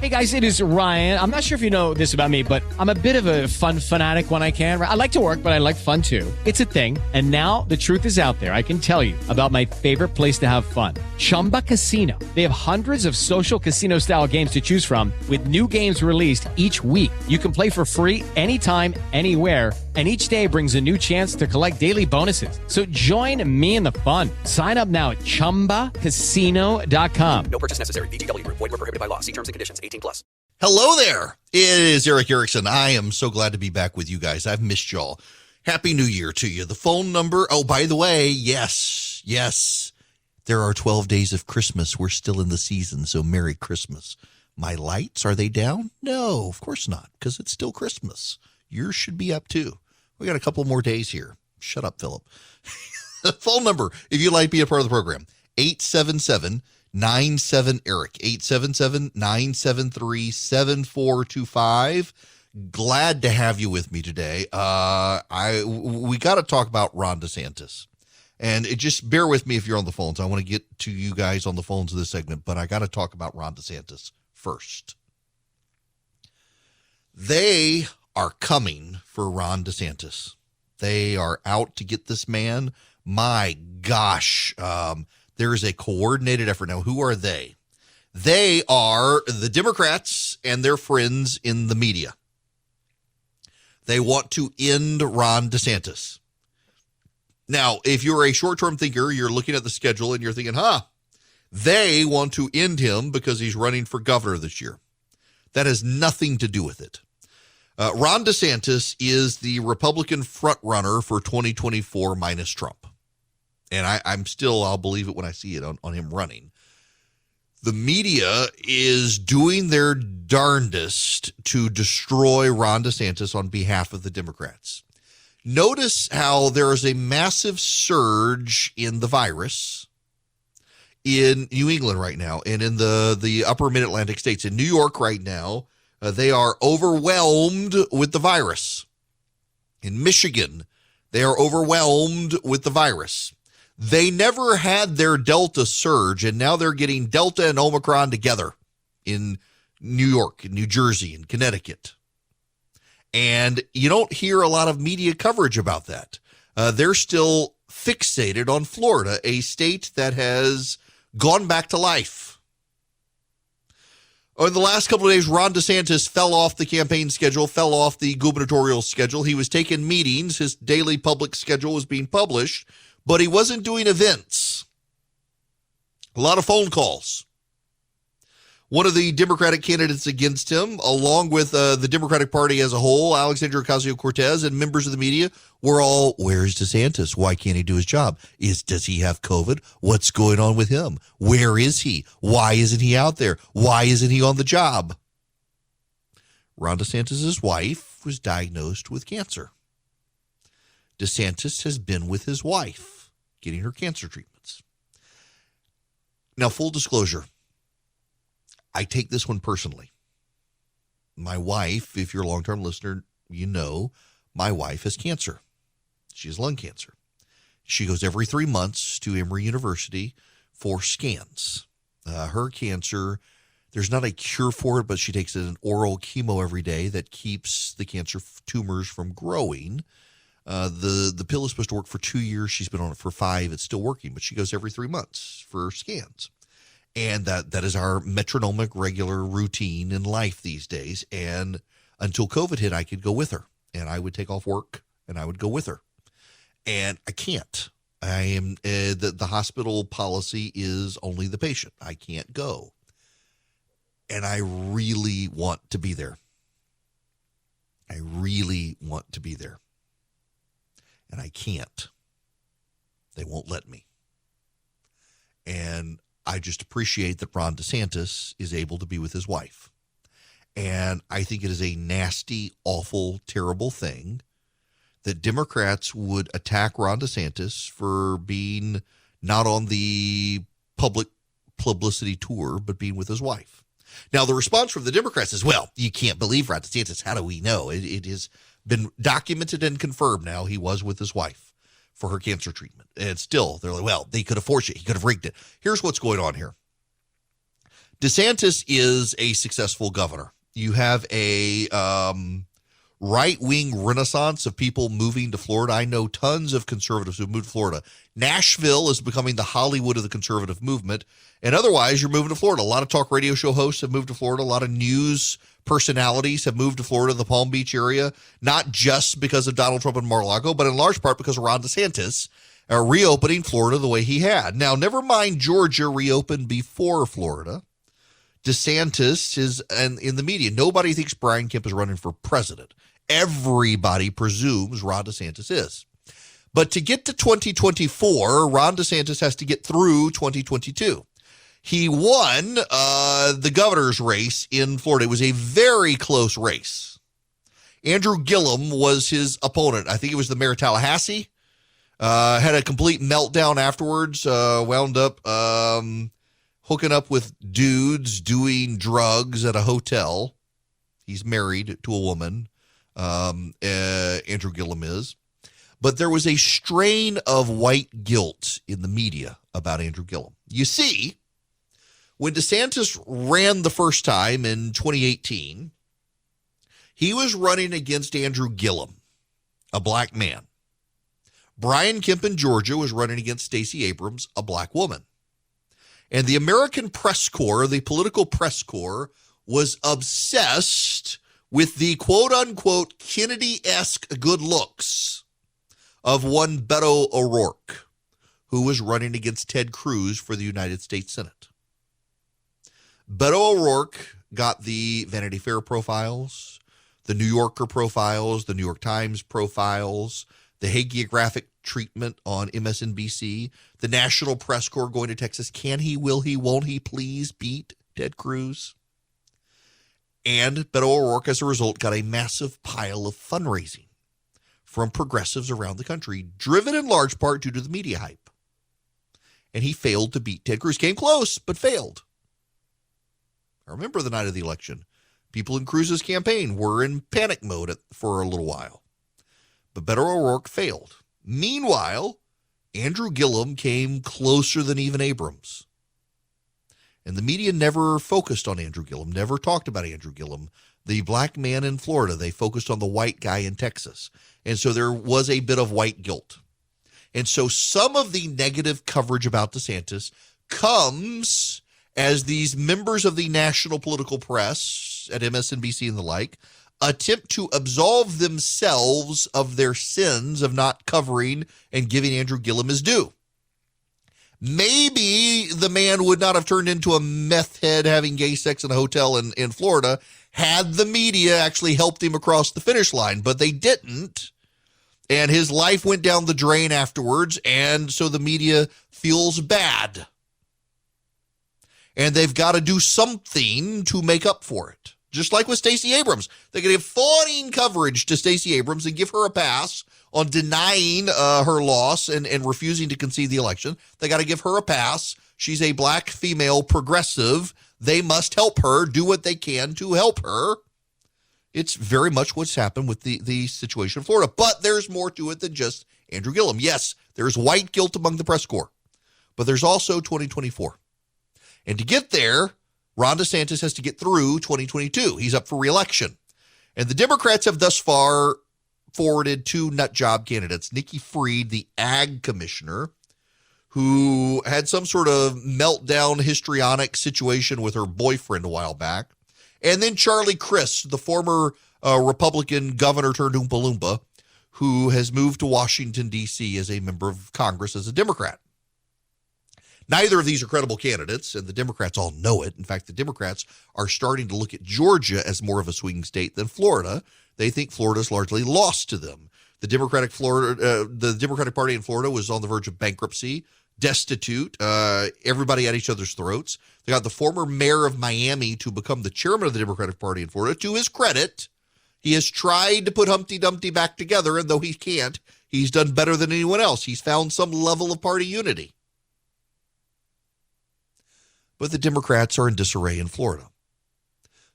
Hey guys, it is Ryan. I'm not sure if you know this about me, but I'm a bit of a fun fanatic when I can. I like to work, but I like fun too. It's a thing. And now the truth is out there. I can tell you about my favorite place to have fun. Chumba Casino. They have hundreds of social casino style games to choose from with new games released each week. You can play for free anytime, anywhere. And each day brings a new chance to collect daily bonuses. So join me in the fun. Sign up now at ChumbaCasino.com. No purchase necessary. VGW. Void where prohibited by law. See terms and conditions. 18+. Hello there. It is Eric Erickson. I am so glad to be back with you guys. I've missed y'all. Happy New Year to you. The phone number. Oh, by the way, yes. There are 12 days of Christmas. We're still in the season, so Merry Christmas. My lights, are they down? No, of course not, because it's still Christmas. Yours should be up too. We got a couple more days here. Shut up, Philip. Phone number, if you'd like to be a part of the program, 877-97-ERIC, 877-973-7425. Glad to have you with me today. We got to talk about Ron DeSantis. And just bear with me if you're on the phones. I want to get to you guys on the phones of this segment, but I got to talk about Ron DeSantis first. They are coming for Ron DeSantis. They are out to get this man. My gosh, there is a coordinated effort. Now, who are they? They are the Democrats and their friends in the media. They want to end Ron DeSantis. Now, if you're a short-term thinker, you're looking at the schedule and you're thinking, they want to end him because he's running for governor this year. That has nothing to do with it. Ron DeSantis is the Republican frontrunner for 2024 minus Trump. And I'll believe it when I see it on him running. The media is doing their darndest to destroy Ron DeSantis on behalf of the Democrats. Notice how there is a massive surge in the virus in New England right now and in the upper mid-Atlantic states. In New York right now, they are overwhelmed with the virus. In Michigan, they are overwhelmed with the virus. They never had their Delta surge, and now they're getting Delta and Omicron together in New York, and New Jersey, and Connecticut. And you don't hear a lot of media coverage about that. They're still fixated on Florida, a state that has gone back to life. In the last couple of days, Ron DeSantis fell off the campaign schedule, fell off the gubernatorial schedule. He was taking meetings. His daily public schedule was being published, but he wasn't doing events. A lot of phone calls. One of the Democratic candidates against him, along with the Democratic Party as a whole, Alexandria Ocasio-Cortez and members of the media, were all, where's DeSantis? Why can't he do his job? Does he have COVID? What's going on with him? Where is he? Why isn't he out there? Why isn't he on the job? Ron DeSantis' wife was diagnosed with cancer. DeSantis has been with his wife getting her cancer treatments. Now, full disclosure, I take this one personally. My wife, if you're a long-term listener, you know my wife has cancer. She has lung cancer. She goes every 3 months to Emory University for scans. Her cancer, there's not a cure for it, but she takes an oral chemo every day that keeps the cancer tumors from growing. The pill is supposed to work for 2 years. She's been on it for 5. It's still working, but she goes every 3 months for scans. And that is our metronomic regular routine in life these days. And until COVID hit, I could go with her. And I would take off work and I would go with her. And I can't. I am the hospital policy is only the patient. I can't go. And I really want to be there. I really want to be there. And I can't. They won't let me. And I just appreciate that Ron DeSantis is able to be with his wife. And I think it is a nasty, awful, terrible thing that Democrats would attack Ron DeSantis for being not on the public publicity tour, but being with his wife. Now, the response from the Democrats is, well, you can't believe Ron DeSantis. How do we know? It has been documented and confirmed now he was with his wife for her cancer treatment. And still, they're like, well, they could have forged it. He could have rigged it. Here's what's going on here. DeSantis is a successful governor. You have a right-wing renaissance of people moving to Florida. I know tons of conservatives who moved to Florida. Nashville is becoming the Hollywood of the conservative movement. And otherwise, you're moving to Florida. A lot of talk radio show hosts have moved to Florida. A lot of news personalities have moved to Florida, the Palm Beach area, not just because of Donald Trump and Mar-a-Lago, but in large part because of Ron DeSantis reopening Florida the way he had. Now, never mind Georgia reopened before Florida. DeSantis is, and in the media, nobody thinks Brian Kemp is running for president. Everybody presumes Ron DeSantis is. But to get to 2024, Ron DeSantis has to get through 2022. He won the governor's race in Florida. It was a very close race. Andrew Gillum was his opponent. I think it was the mayor of Tallahassee. Had a complete meltdown afterwards. Wound up hooking up with dudes doing drugs at a hotel. He's married to a woman. Andrew Gillum is. But there was a strain of white guilt in the media about Andrew Gillum. You see, when DeSantis ran the first time in 2018, he was running against Andrew Gillum, a black man. Brian Kemp in Georgia was running against Stacey Abrams, a black woman. And the American press corps, the political press corps, was obsessed with the quote-unquote Kennedy-esque good looks of one Beto O'Rourke, who was running against Ted Cruz for the United States Senate. Beto O'Rourke got the Vanity Fair profiles, the New Yorker profiles, the New York Times profiles, the hagiographic treatment on MSNBC, the National Press Corps going to Texas. Can he, will he, won't he please beat Ted Cruz? And Beto O'Rourke, as a result, got a massive pile of fundraising from progressives around the country, driven in large part due to the media hype. And he failed to beat Ted Cruz. Came close, but failed. I remember the night of the election. People in Cruz's campaign were in panic mode for a little while. But Beto O'Rourke failed. Meanwhile, Andrew Gillum came closer than even Abrams. And the media never focused on Andrew Gillum, never talked about Andrew Gillum, the black man in Florida. They focused on the white guy in Texas. And so there was a bit of white guilt. And so some of the negative coverage about DeSantis comes as these members of the national political press at MSNBC and the like attempt to absolve themselves of their sins of not covering and giving Andrew Gillum his due. Maybe the man would not have turned into a meth head having gay sex in a hotel in Florida had the media actually helped him across the finish line, but they didn't. And his life went down the drain afterwards, and so the media feels bad. And they've got to do something to make up for it. Just like with Stacey Abrams. They're going to give fawning coverage to Stacey Abrams and give her a pass on denying her loss and refusing to concede the election. They got to give her a pass. She's a black female progressive. They must help her, do what they can to help her. It's very much what's happened with the situation in Florida. But there's more to it than just Andrew Gillum. Yes, there's white guilt among the press corps, but there's also 2024. And to get there, Ron DeSantis has to get through 2022. He's up for re-election. And the Democrats have thus far forwarded two nut job candidates, Nikki Fried, the ag commissioner, who had some sort of meltdown histrionic situation with her boyfriend a while back, and then Charlie Crist, the former Republican governor turned Oompa Loompa, who has moved to Washington, D.C. as a member of Congress as a Democrat. Neither of these are credible candidates, and the Democrats all know it. In fact, the Democrats are starting to look at Georgia as more of a swing state than Florida. They think Florida's largely lost to them. The Democratic Party in Florida was on the verge of bankruptcy, destitute, everybody at each other's throats. They got the former mayor of Miami to become the chairman of the Democratic Party in Florida. To his credit, he has tried to put Humpty Dumpty back together, and though he can't, he's done better than anyone else. He's found some level of party unity. But the Democrats are in disarray in Florida.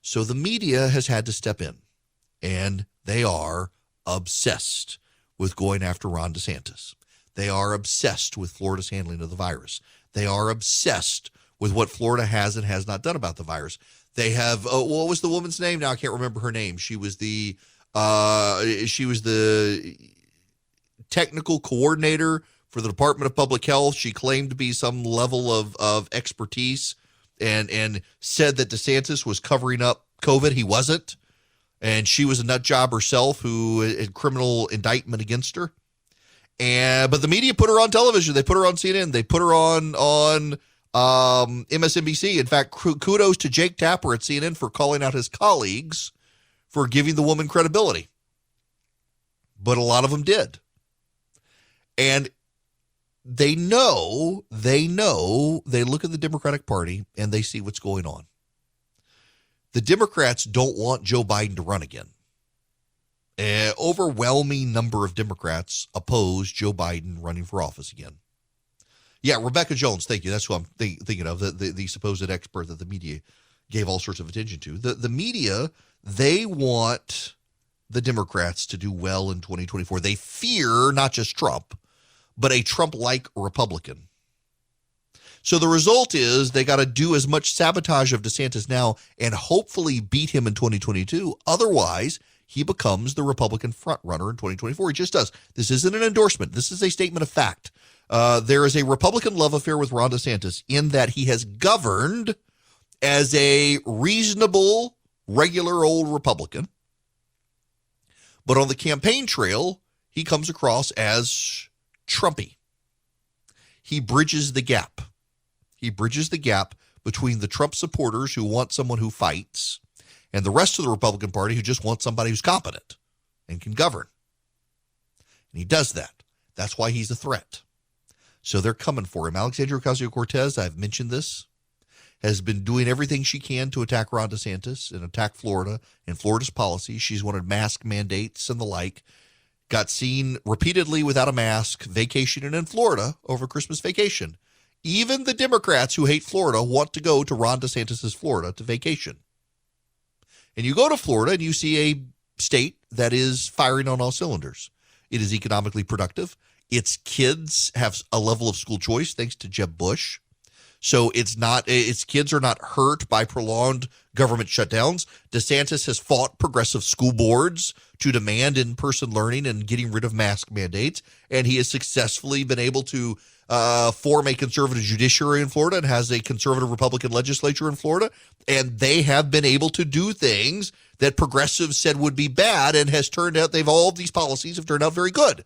So the media has had to step in, and they are obsessed with going after Ron DeSantis. They are obsessed with Florida's handling of the virus. They are obsessed with what Florida has and has not done about the virus. They have, what was the woman's name? Now I can't remember her name. She was the technical coordinator for the Department of Public Health. She claimed to be some level of expertise and said that DeSantis was covering up COVID. He wasn't. And she was a nut job herself who had criminal indictment against her. But the media put her on television. They put her on CNN. They put her on MSNBC. In fact, kudos to Jake Tapper at CNN for calling out his colleagues for giving the woman credibility. But a lot of them did. And they look at the Democratic Party and they see what's going on. The Democrats don't want Joe Biden to run again. An overwhelming number of Democrats oppose Joe Biden running for office again. Yeah, Rebecca Jones, thank you. That's who I'm thinking of, the supposed expert that the media gave all sorts of attention to. The media, they want the Democrats to do well in 2024. They fear not just Trump, but a Trump-like Republican. So the result is they got to do as much sabotage of DeSantis now and hopefully beat him in 2022. Otherwise, he becomes the Republican frontrunner in 2024. He just does. This isn't an endorsement. This is a statement of fact. There is a Republican love affair with Ron DeSantis in that he has governed as a reasonable, regular old Republican. But on the campaign trail, he comes across as Trumpy. He bridges the gap. He bridges the gap between the Trump supporters who want someone who fights and the rest of the Republican Party who just wants somebody who's competent and can govern. And he does that. That's why he's a threat. So they're coming for him. Alexandria Ocasio-Cortez, I've mentioned this, has been doing everything she can to attack Ron DeSantis and attack Florida and Florida's policy. She's wanted mask mandates and the like. Got seen repeatedly without a mask vacationing in Florida over Christmas vacation. Even the Democrats who hate Florida want to go to Ron DeSantis' Florida to vacation. And you go to Florida and you see a state that is firing on all cylinders. It is economically productive. Its kids have a level of school choice thanks to Jeb Bush. So its kids are not hurt by prolonged government shutdowns. DeSantis has fought progressive school boards to demand in-person learning and getting rid of mask mandates. And he has successfully been able to form a conservative judiciary in Florida and has a conservative Republican legislature in Florida. And they have been able to do things that progressives said would be bad and has turned out, all of these policies have turned out very good.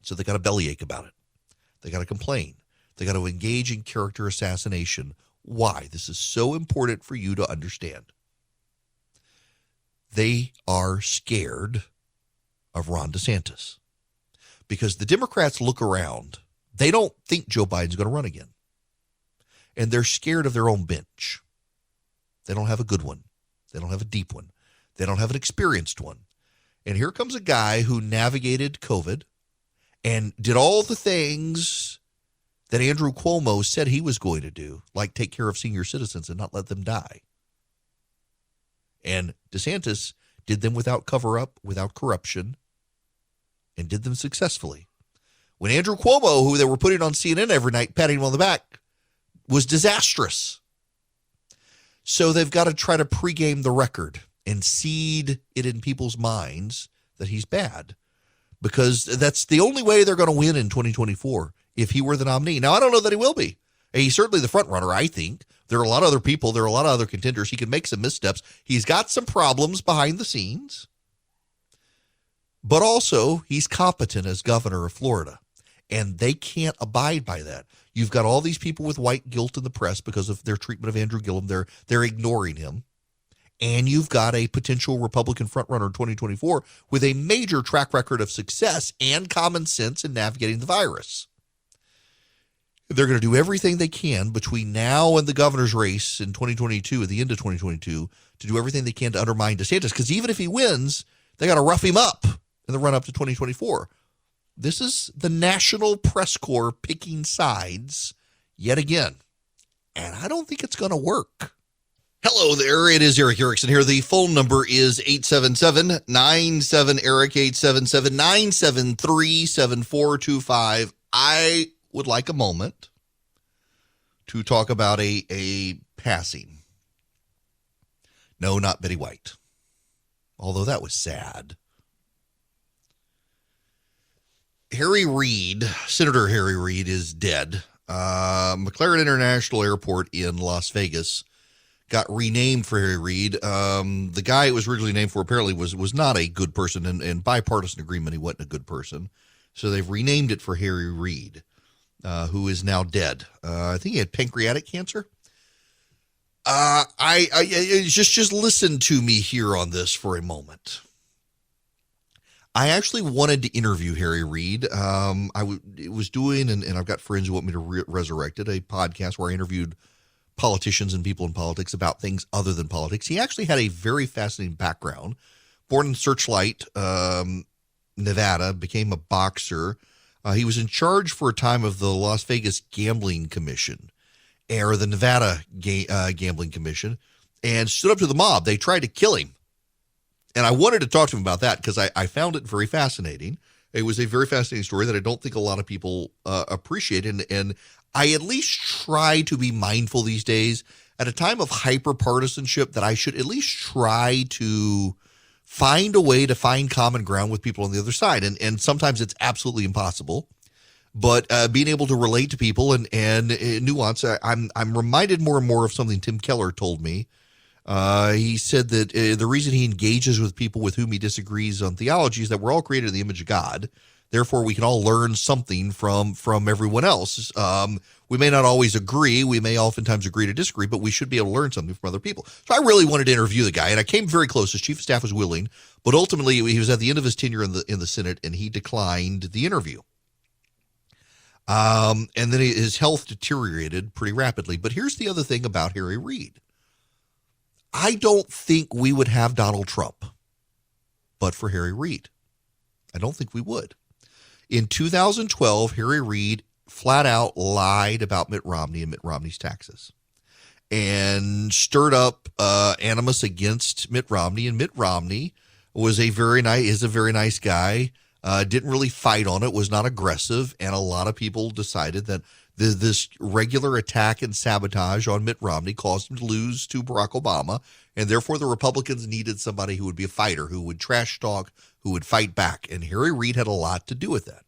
So they got a bellyache about it. They got to complain. They got to engage in character assassination. Why? This is so important for you to understand. They are scared of Ron DeSantis because the Democrats look around. They don't think Joe Biden's going to run again. And they're scared of their own bench. They don't have a good one. They don't have a deep one. They don't have an experienced one. And here comes a guy who navigated COVID and did all the things that Andrew Cuomo said he was going to do, like take care of senior citizens and not let them die. And DeSantis did them without cover-up, without corruption, and did them successfully. When Andrew Cuomo, who they were putting on CNN every night, patting him on the back, was disastrous. So they've got to try to pregame the record and seed it in people's minds that he's bad, because that's the only way they're going to win in 2024 if he were the nominee. Now, I don't know that he will be. He's certainly the front runner, I think. There are a lot of other people. There are a lot of other contenders. He can make some missteps. He's got some problems behind the scenes. But also, he's competent as governor of Florida. And they can't abide by that. You've got all these people with white guilt in the press because of their treatment of Andrew Gillum. They're ignoring him. And you've got a potential Republican frontrunner in 2024 with a major track record of success and common sense in navigating the virus. They're going to do everything they can between now and the governor's race in 2022, at the end of 2022, to do everything they can to undermine DeSantis. Because even if he wins, they got to rough him up in the run-up to 2024. This is the National Press Corps picking sides yet again. And I don't think it's going to work. Hello there. It is Eric Erickson here. The phone number is 877-97-ERIC, 877-973-7425. I would like a moment to talk about a passing. No, not Betty White. Although that was sad. Harry Reid, Senator Harry Reid, is dead. McLaren International Airport in Las Vegas got renamed for Harry Reid. The guy it was originally named for apparently was not a good person, and bipartisan agreement he wasn't a good person. So they've renamed it for Harry Reid, who is now dead. I think he had pancreatic cancer. I just listen to me here on this for a moment. I actually wanted to interview Harry Reid. Was doing, and I've got friends who want me to resurrect it, a podcast where I interviewed politicians and people in politics about things other than politics. He actually had a very fascinating background. Born in Searchlight, Nevada, became a boxer. He was in charge for a time of the Las Vegas Gambling Commission, or the Nevada Gambling Commission, and stood up to the mob. They tried to kill him. And I wanted to talk to him about that because I found it very fascinating. It was a very fascinating story that I don't think a lot of people appreciate. And I at least try to be mindful these days at a time of hyper-partisanship that I should at least try to find a way to find common ground with people on the other side. And sometimes it's absolutely impossible. But being able to relate to people and nuance, I'm reminded more and more of something Tim Keller told me. He said that the reason he engages with people with whom he disagrees on theology is that we're all created in the image of God. Therefore, we can all learn something from everyone else. We may not always agree. We may oftentimes agree to disagree, but we should be able to learn something from other people. So I really wanted to interview the guy, and I came very close. His chief of staff was willing, but ultimately he was at the end of his tenure in the Senate, and he declined the interview. And then his health deteriorated pretty rapidly. But here's the other thing about Harry Reid. I don't think we would have Donald Trump, but for Harry Reid. I don't think we would. In 2012, Harry Reid flat out lied about Mitt Romney and Mitt Romney's taxes and stirred up animus against Mitt Romney. And Mitt Romney is a very nice guy. Didn't really fight on it, was not aggressive. And a lot of people decided that this regular attack and sabotage on Mitt Romney caused him to lose to Barack Obama, and therefore the Republicans needed somebody who would be a fighter, who would trash talk, who would fight back, and Harry Reid had a lot to do with that.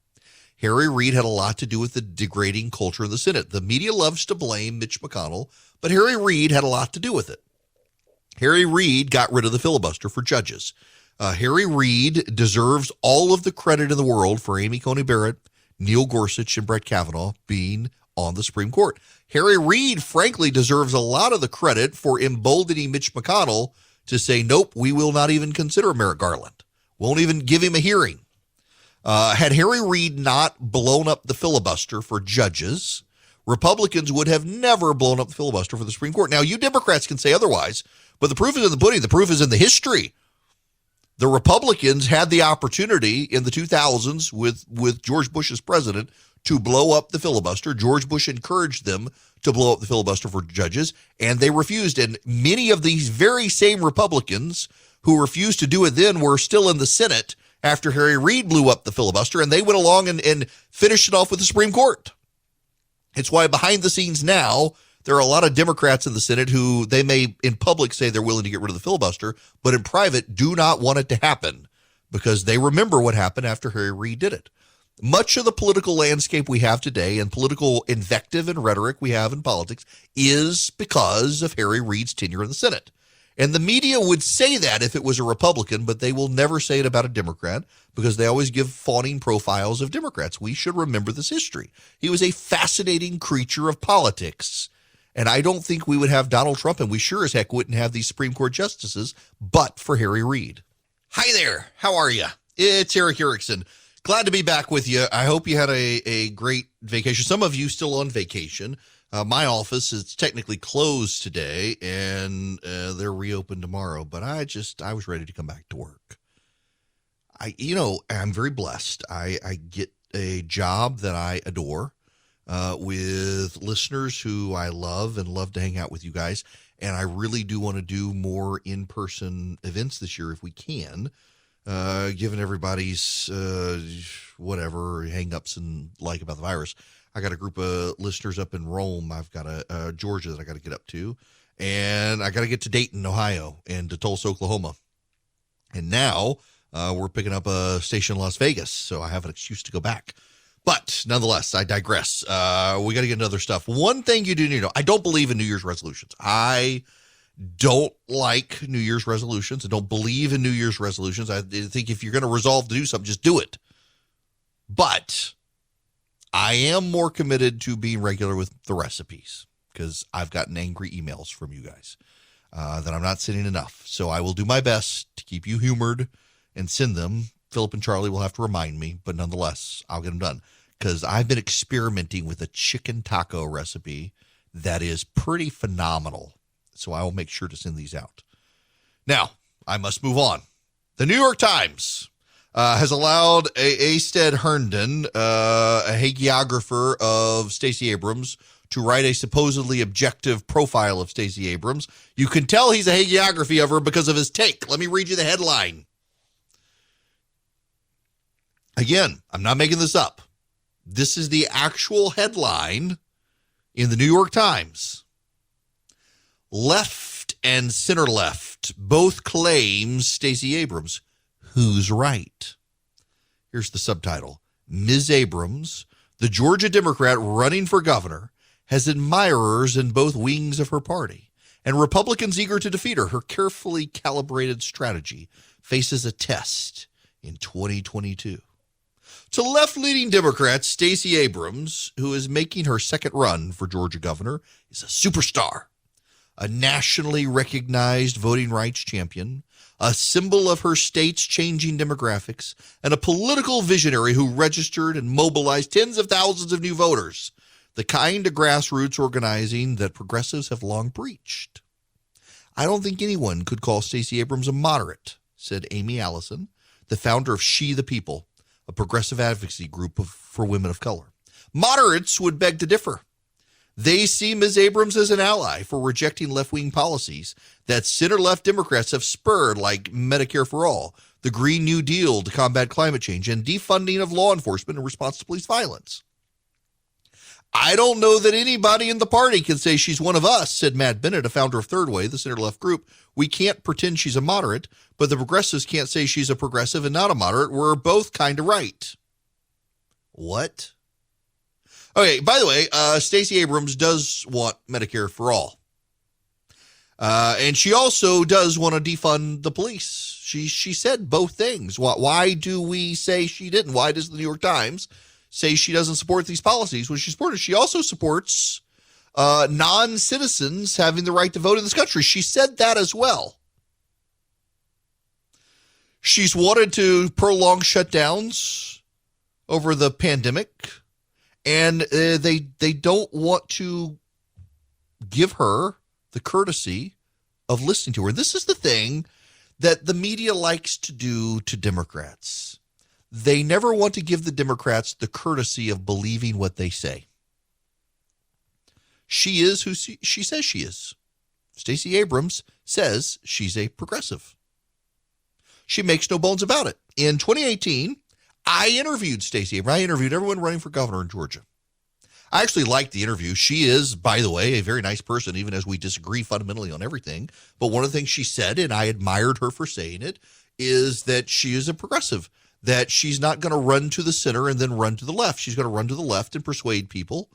Harry Reid had a lot to do with the degrading culture of the Senate. The media loves to blame Mitch McConnell, but Harry Reid had a lot to do with it. Harry Reid got rid of the filibuster for judges. Harry Reid deserves all of the credit in the world for Amy Coney Barrett, Neil Gorsuch, and Brett Kavanaugh being on the Supreme Court. Harry Reid, frankly, deserves a lot of the credit for emboldening Mitch McConnell to say, nope, we will not even consider Merrick Garland. Won't even give him a hearing. Had Harry Reid not blown up the filibuster for judges, Republicans would have never blown up the filibuster for the Supreme Court. Now, you Democrats can say otherwise, but the proof is in the pudding. The proof is in the history. The Republicans had the opportunity in the 2000s with George Bush as president to blow up the filibuster. George Bush encouraged them to blow up the filibuster for judges, and they refused. And many of these very same Republicans who refused to do it then were still in the Senate after Harry Reid blew up the filibuster, and they went along and finished it off with the Supreme Court. It's why behind the scenes now, there are a lot of Democrats in the Senate who they may in public say they're willing to get rid of the filibuster, but in private do not want it to happen because they remember what happened after Harry Reid did it. Much of the political landscape we have today and political invective and rhetoric we have in politics is because of Harry Reid's tenure in the Senate. And the media would say that if it was a Republican, but they will never say it about a Democrat because they always give fawning profiles of Democrats. We should remember this history. He was a fascinating creature of politics. And I don't think we would have Donald Trump, and we sure as heck wouldn't have these Supreme Court justices, but for Harry Reid. Hi there. How are you? It's Eric Erickson. Glad to be back with you. I hope you had a great vacation. Some of you still on vacation. My office is technically closed today, and they're reopened tomorrow. But I was ready to come back to work. I'm very blessed. I get a job that I adore. With listeners who I love and love to hang out with you guys. And I really do want to do more in-person events this year if we can, given everybody's whatever hang-ups and like about the virus. I got a group of listeners up in Rome. I've got a Georgia that I got to get up to. And I got to get to Dayton, Ohio, and to Tulsa, Oklahoma. And now we're picking up a station in Las Vegas, so I have an excuse to go back. But nonetheless, I digress. We got to get into other stuff. One thing you do need to know, I don't believe in New Year's resolutions. I don't like New Year's resolutions. I don't believe in New Year's resolutions. I think if you're going to resolve to do something, just do it. But I am more committed to being regular with the recipes because I've gotten angry emails from you guys that I'm not sending enough. So I will do my best to keep you humored and send them. Philip and Charlie will have to remind me, but nonetheless, I'll get them done because I've been experimenting with a chicken taco recipe that is pretty phenomenal. So I will make sure to send these out. Now, I must move on. The New York Times has allowed Stead Herndon, a hagiographer of Stacey Abrams, to write a supposedly objective profile of Stacey Abrams. You can tell he's a hagiography of her because of his take. Let me read you the headline. Again, I'm not making this up. This is the actual headline in the New York Times. Left and center left both claims Stacey Abrams. Who's right? Here's the subtitle. Ms. Abrams, the Georgia Democrat running for governor, has admirers in both wings of her party, and Republicans eager to defeat her. Her carefully calibrated strategy faces a test in 2022. To left-leaning Democrats, Stacey Abrams, who is making her second run for Georgia governor, is a superstar, a nationally recognized voting rights champion, a symbol of her state's changing demographics, and a political visionary who registered and mobilized tens of thousands of new voters, the kind of grassroots organizing that progressives have long preached. I don't think anyone could call Stacey Abrams a moderate, said Amy Allison, the founder of She the People, a progressive advocacy group for women of color. Moderates would beg to differ. They see Ms. Abrams as an ally for rejecting left-wing policies that center-left Democrats have spurred, like Medicare for All, the Green New Deal to combat climate change, and defunding of law enforcement in response to police violence. I don't know that anybody in the party can say she's one of us, said Matt Bennett, a founder of Third Way, the center-left group. We can't pretend she's a moderate, but the progressives can't say she's a progressive and not a moderate. We're both kind of right. What? Okay, by the way, Stacey Abrams does want Medicare for all. And she also does want to defund the police. She said both things. Why do we say she didn't? Why does the New York Times say she doesn't support these policies? When she also supports non-citizens having the right to vote in this country. She said that as well. She's wanted to prolong shutdowns over the pandemic, and they don't want to give her the courtesy of listening to her. This is the thing that the media likes to do to Democrats. They never want to give the Democrats the courtesy of believing what they say. She is who she says she is. Stacey Abrams says she's a progressive. She makes no bones about it. In 2018, I interviewed Stacey Abrams. I interviewed everyone running for governor in Georgia. I actually liked the interview. She is, by the way, a very nice person, even as we disagree fundamentally on everything. But one of the things she said, and I admired her for saying it, is that she is a progressive, that she's not going to run to the center and then run to the left. She's going to run to the left and persuade people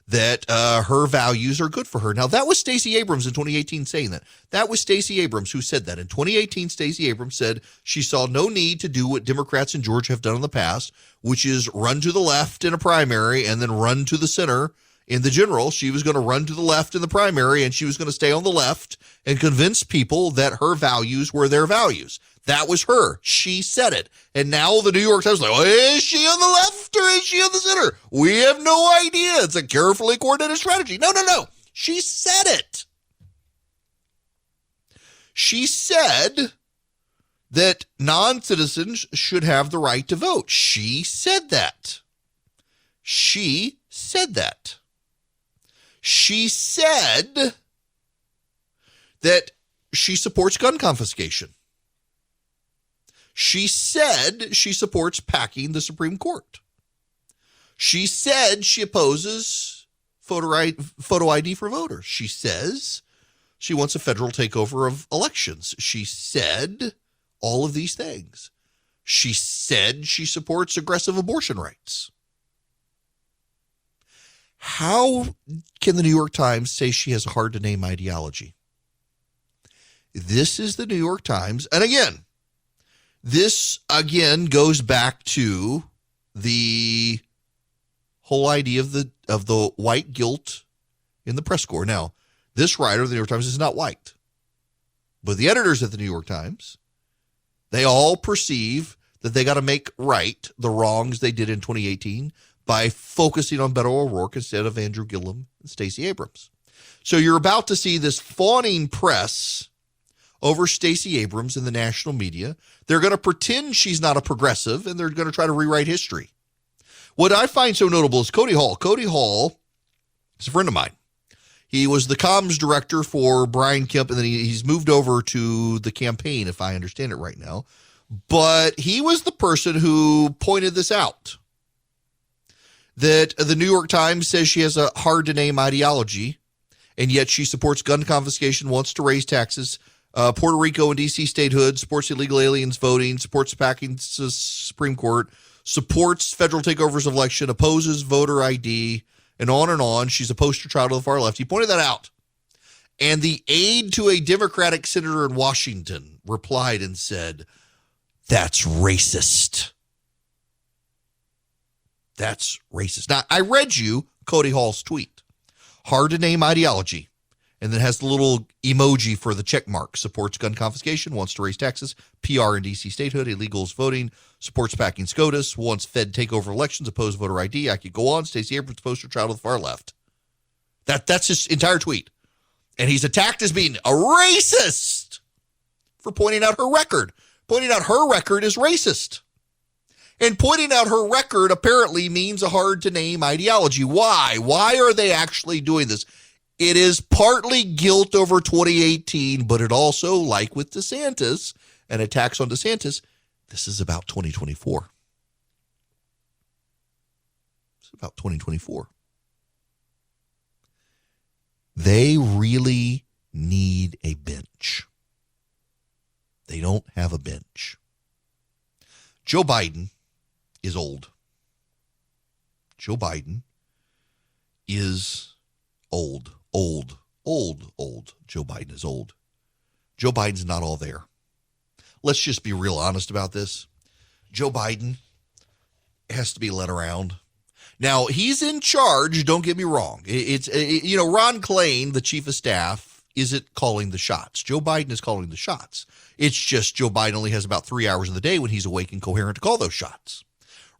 that her values are good for her. Now, that was Stacey Abrams in 2018 saying that. That was Stacey Abrams who said that. In 2018, Stacey Abrams said she saw no need to do what Democrats in Georgia have done in the past, which is run to the left in a primary and then run to the center in the general. She was going to run to the left in the primary, and she was going to stay on the left and convince people that her values were their values. That was her. She said it. And now the New York Times is like, well, is she on the left or is she on the center? We have no idea. It's a carefully coordinated strategy. No. She said it. She said that non-citizens should have the right to vote. She said that. She said that. She said that she supports gun confiscation. She said she supports packing the Supreme Court. She said she opposes photo ID for voters. She says she wants a federal takeover of elections. She said all of these things. She said she supports aggressive abortion rights. How can the New York Times say she has a hard-to-name ideology? This is the New York Times. And again, this again goes back to the whole idea of the white guilt in the press corps. Now, this writer of the New York Times is not white. But the editors at the New York Times, they all perceive that they got to make right the wrongs they did in 2018 by focusing on Beto O'Rourke instead of Andrew Gillum and Stacey Abrams. So you're about to see this fawning press over Stacey Abrams in the national media. They're going to pretend she's not a progressive, and they're going to try to rewrite history. What I find so notable is Cody Hall. Cody Hall is a friend of mine. He was the comms director for Brian Kemp, and then he's moved over to the campaign, if I understand it right now. But he was the person who pointed this out, that the New York Times says she has a hard-to-name ideology, and yet she supports gun confiscation, wants to raise taxes, Puerto Rico and D.C. statehood, supports illegal aliens voting, supports packing the Supreme Court, supports federal takeovers of election, opposes voter ID, and on and on. She's a poster child of the far left. He pointed that out. And the aide to a Democratic senator in Washington replied and said, "That's racist. That's racist." Now, I read you Cody Hall's tweet. Hard to name ideology. And then has the little emoji for the check mark. Supports gun confiscation, wants to raise taxes, PR and D.C. statehood, illegals voting, supports packing SCOTUS, wants Fed takeover elections, oppose voter ID. I could go on. Stacey Abrams, poster child of the far left. That's his entire tweet. And he's attacked as being a racist for pointing out her record. Pointing out her record is racist. And pointing out her record apparently means a hard-to-name ideology. Why? Why are they actually doing this? It is partly guilt over 2018, but it also, like with DeSantis and attacks on DeSantis, this is about 2024. It's about 2024. They really need a bench. They don't have a bench. Joe Biden is old. Joe Biden is old. Joe Biden is old. Joe Biden's not all there. Let's just be real honest about this. Joe Biden has to be led around. Now, he's in charge, don't get me wrong. Ron Klain, the chief of staff, isn't calling the shots. Joe Biden is calling the shots. It's just Joe Biden only has about 3 hours of the day when he's awake and coherent to call those shots.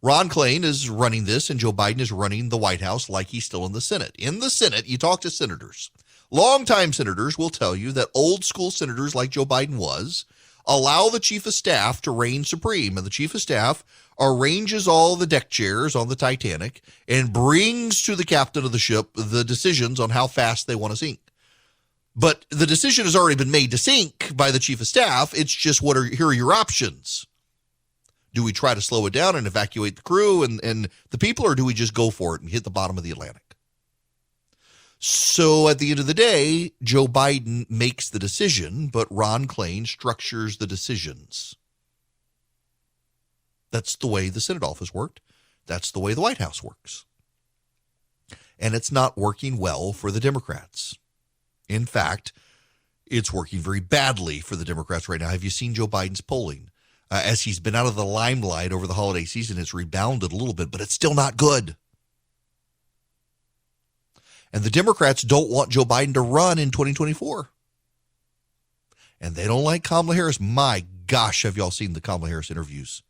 Ron Klain is running this, and Joe Biden is running the White House like he's still in the Senate. In the Senate, you talk to senators. Longtime senators will tell you that old school senators like Joe Biden was allow the chief of staff to reign supreme. And the chief of staff arranges all the deck chairs on the Titanic and brings to the captain of the ship the decisions on how fast they want to sink. But the decision has already been made to sink by the chief of staff. It's just here are your options. Do we try to slow it down and evacuate the crew and the people, or do we just go for it and hit the bottom of the Atlantic? So at the end of the day, Joe Biden makes the decision, but Ron Klain structures the decisions. That's the way the Senate office worked. That's the way the White House works. And it's not working well for the Democrats. In fact, it's working very badly for the Democrats right now. Have you seen Joe Biden's polling? As he's been out of the limelight over the holiday season, it's rebounded a little bit, but it's still not good. And the Democrats don't want Joe Biden to run in 2024. And they don't like Kamala Harris. My gosh, have y'all seen the Kamala Harris interviews?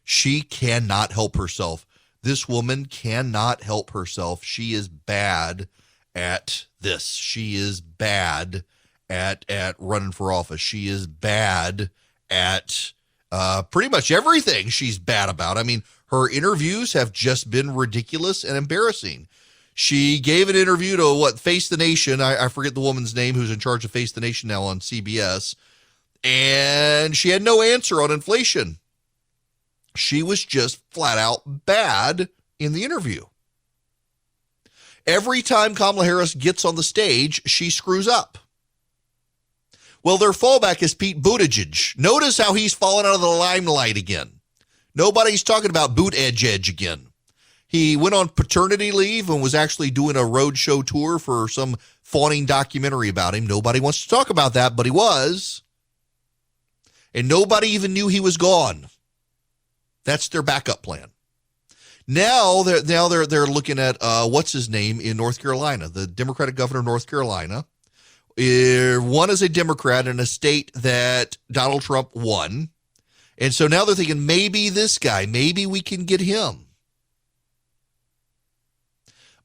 She cannot help herself. This woman cannot help herself. She is bad at this. She is bad at running for office. She is bad at pretty much everything she's bad about. I mean, her interviews have just been ridiculous and embarrassing. She gave an interview to Face the Nation. I forget the woman's name who's in charge of Face the Nation now on CBS. And she had no answer on inflation. She was just flat out bad in the interview. Every time Kamala Harris gets on the stage, she screws up. Well, their fallback is Pete Buttigieg. Notice how he's fallen out of the limelight again. Nobody's talking about Buttigieg again. He went on paternity leave and was actually doing a roadshow tour for some fawning documentary about him. Nobody wants to talk about that, but he was. And nobody even knew he was gone. That's their backup plan. Now they're looking at what's his name in North Carolina, the Democratic governor of North Carolina. One is a Democrat in a state that Donald Trump won. And so now they're thinking, maybe this guy, maybe we can get him.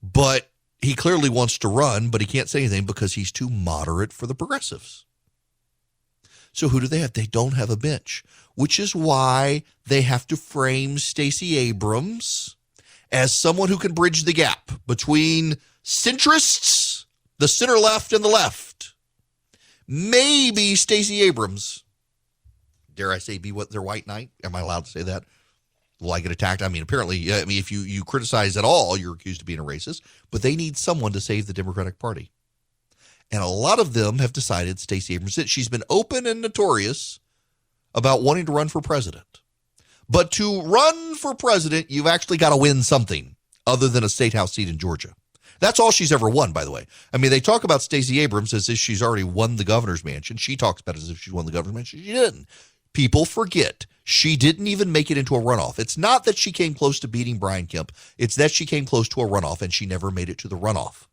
But he clearly wants to run, but he can't say anything because he's too moderate for the progressives. So who do they have? They don't have a bench, which is why they have to frame Stacey Abrams as someone who can bridge the gap between centrists, the center left, and the left. Maybe Stacey Abrams, dare I say, be what their white knight? Am I allowed to say that? Will I get attacked? I mean, apparently, if you criticize at all, you're accused of being a racist. But they need someone to save the Democratic Party. And a lot of them have decided Stacey Abrams, she's been open and notorious about wanting to run for president. But to run for president, you've actually got to win something other than a state house seat in Georgia. That's all she's ever won, by the way. I mean, they talk about Stacey Abrams as if she's already won the governor's mansion. She talks about it as if she won the governor's mansion. She didn't. People forget she didn't even make it into a runoff. It's not that she came close to beating Brian Kemp. It's that she came close to a runoff, and she never made it to the runoff.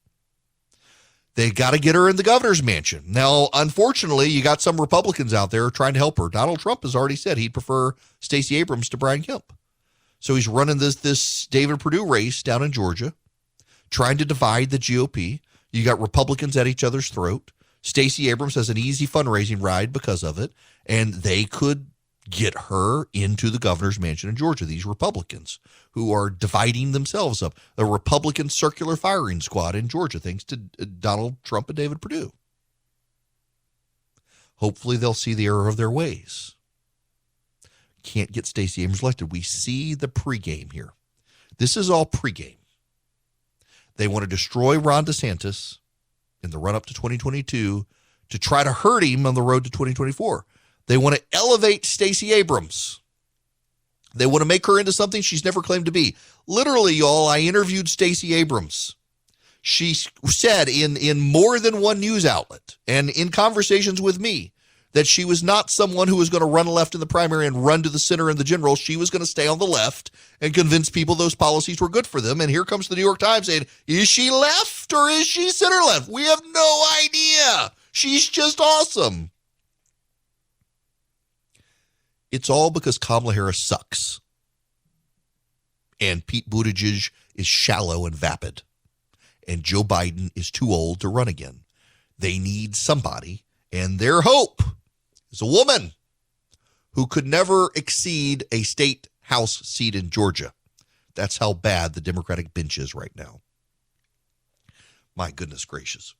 They got to get her in the governor's mansion. Now, unfortunately, you got some Republicans out there trying to help her. Donald Trump has already said he'd prefer Stacey Abrams to Brian Kemp. So he's running this David Perdue race down in Georgia, trying to divide the GOP. You got Republicans at each other's throat. Stacey Abrams has an easy fundraising ride because of it, and they could get her into the governor's mansion in Georgia, these Republicans who are dividing themselves up. The Republican circular firing squad in Georgia, thanks to Donald Trump and David Perdue. Hopefully they'll see the error of their ways. Can't get Stacey Abrams elected. We see the pregame here. This is all pregame. They want to destroy Ron DeSantis in the run-up to 2022 to try to hurt him on the road to 2024. They want to elevate Stacey Abrams. They want to make her into something she's never claimed to be. Literally, y'all, I interviewed Stacey Abrams. She said in more than one news outlet and in conversations with me that she was not someone who was going to run left in the primary and run to the center in the general. She was going to stay on the left and convince people those policies were good for them. And here comes the New York Times saying, is she left or is she center left? We have no idea. She's just awesome. It's all because Kamala Harris sucks. And Pete Buttigieg is shallow and vapid. And Joe Biden is too old to run again. They need somebody, and their hope is a woman who could never exceed a state house seat in Georgia. That's how bad the Democratic bench is right now. My goodness gracious.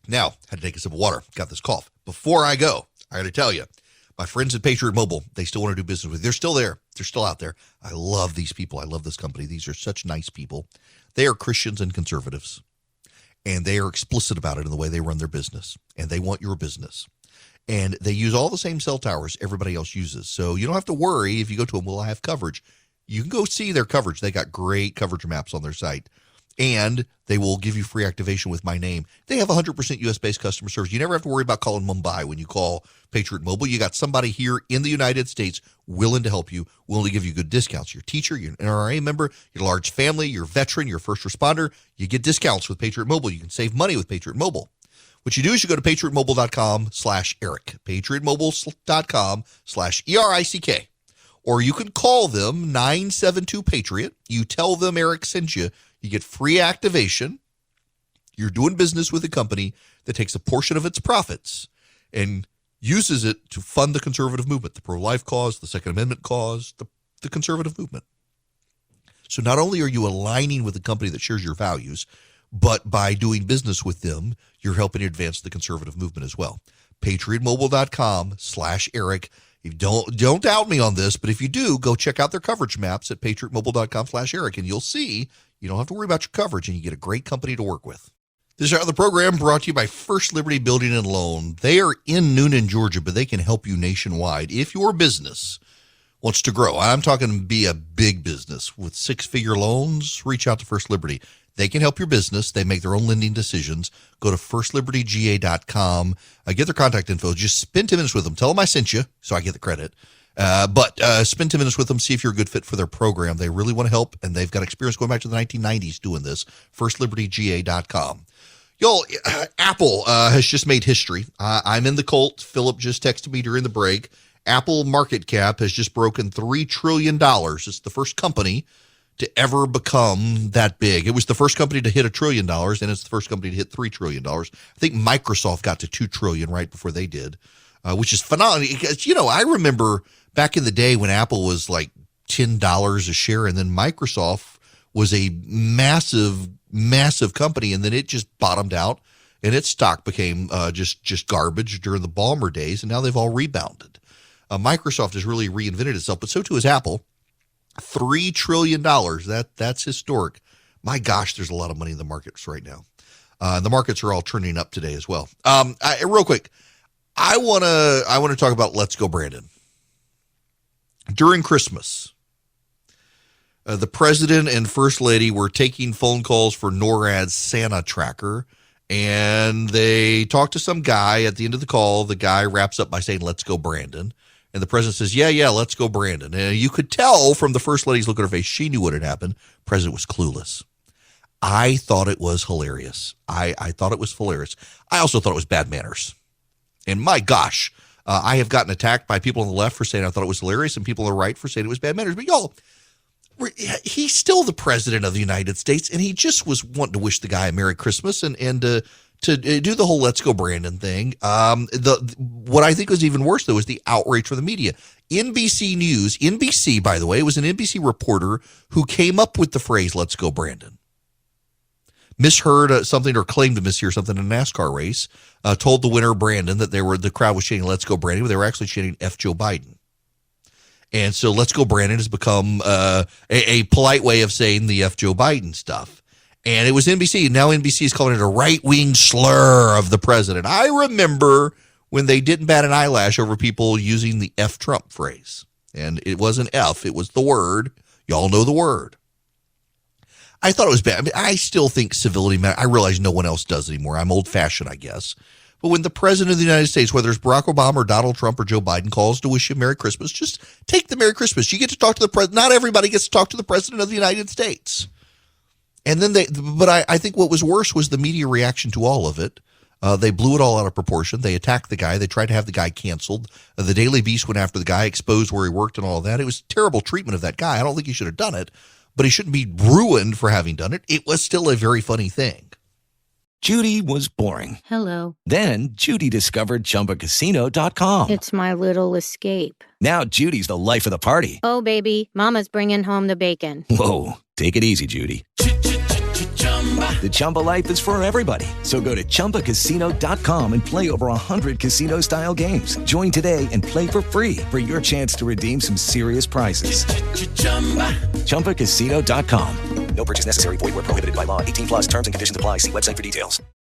Now, had to take a sip of water. Got this cough. Before I go, I got to tell you, my friends at Patriot Mobile, they still want to do business with you. They're still there. They're still out there. I love these people. I love this company. These are such nice people. They are Christians and conservatives, and they are explicit about it in the way they run their business, and they want your business. And they use all the same cell towers everybody else uses. So you don't have to worry if you go to them, will I have coverage? You can go see their coverage. They got great coverage maps on their site. And they will give you free activation with my name. They have 100% U.S.-based customer service. You never have to worry about calling Mumbai when you call Patriot Mobile. You got somebody here in the United States willing to help you, willing to give you good discounts. Your teacher, you're an NRA member, your large family, your veteran, your first responder, you get discounts with Patriot Mobile. You can save money with Patriot Mobile. What you do is you go to patriotmobile.com/Eric, patriotmobile.com/ERICK. Or you can call them 972-PATRIOT. You tell them Eric sent you. You get free activation. You're doing business with a company that takes a portion of its profits and uses it to fund the conservative movement, the pro-life cause, the Second Amendment cause, the conservative movement. So not only are you aligning with a company that shares your values, but by doing business with them, you're helping advance the conservative movement as well. PatriotMobile.com/Eric Don't doubt me on this, but if you do, go check out their coverage maps at patriotmobile.com/Eric, and you'll see you don't have to worry about your coverage, and you get a great company to work with. This is the program brought to you by First Liberty Building and Loan. They are in Noonan, Georgia, but they can help you nationwide. If your business wants to grow, I'm talking be a big business with six-figure loans, reach out to First Liberty. They can help your business. They make their own lending decisions. Go to firstlibertyga.com. Get their contact info. Just spend 10 minutes with them. Tell them I sent you so I get the credit. But spend 10 minutes with them. See if you're a good fit for their program. They really want to help, and they've got experience going back to the 1990s doing this. firstlibertyga.com. Y'all, Apple has just made history. I'm in the cult. Philip just texted me during the break. Apple market cap has just broken $3 trillion. It's the first company to ever become that big. It was the first company to hit $1 trillion, and it's the first company to hit $3 trillion. I think Microsoft got to $2 trillion right before they did, which is phenomenal. Because, I remember back in the day when Apple was like $10 a share, and then Microsoft was a massive company, and then it just bottomed out, and its stock became just garbage during the Ballmer days, and now they've all rebounded. Microsoft has really reinvented itself, but so too has Apple. $3 trillion. That's historic. My gosh, there's a lot of money in the markets right now. The markets are all trending up today as well. Real quick, I want to talk about Let's Go Brandon. During Christmas, the president and first lady were taking phone calls for NORAD's Santa tracker, and they talked to some guy. At the end of the call, the guy wraps up by saying, "Let's go, Brandon." And the president says, yeah, let's go, Brandon. And you could tell from the first lady's look at her face, she knew what had happened. President was clueless. I thought it was hilarious. I thought it was hilarious. I also thought it was bad manners. And my gosh, I have gotten attacked by people on the left for saying I thought it was hilarious, and people on the right for saying it was bad manners. But y'all, he's still the president of the United States, and he just was wanting to wish the guy a Merry Christmas and to do the whole "Let's Go Brandon" thing. What I think was even worse, though, is the outrage from the media. NBC, by the way, it was an NBC reporter who came up with the phrase "Let's Go Brandon." Misheard something or claimed to mishear something in a NASCAR race, told the winner, Brandon, that the crowd was chanting "Let's Go Brandon," but they were actually chanting "F Joe Biden." And so "Let's Go Brandon" has become a polite way of saying the F Joe Biden stuff. And it was NBC. Now NBC is calling it a right-wing slur of the president. I remember when they didn't bat an eyelash over people using the F Trump phrase. And it wasn't F, it was the word. Y'all know the word. I thought it was bad. I mean, I still think civility matters. I realize no one else does anymore. I'm old-fashioned, I guess. But when the president of the United States, whether it's Barack Obama or Donald Trump or Joe Biden, calls to wish you Merry Christmas, just take the Merry Christmas. You get to talk to the president. Not everybody gets to talk to the president of the United States. And then I think what was worse was the media reaction to all of it. They blew it all out of proportion. They attacked the guy. They tried to have the guy canceled. The Daily Beast went after the guy, exposed where he worked and all of that. It was terrible treatment of that guy. I don't think he should have done it, but he shouldn't be ruined for having done it. It was still a very funny thing. Judy was boring. Hello. Then Judy discovered ChumbaCasino.com. It's my little escape. Now Judy's the life of the party. Oh, baby, mama's bringing home the bacon. Whoa, take it easy, Judy. The Chumba life is for everybody. So go to ChumbaCasino.com and play over 100 casino-style games. Join today and play for free for your chance to redeem some serious prizes. ChumbaCasino.com. No purchase necessary. Void where prohibited by law. 18+ terms and conditions apply. See website for details.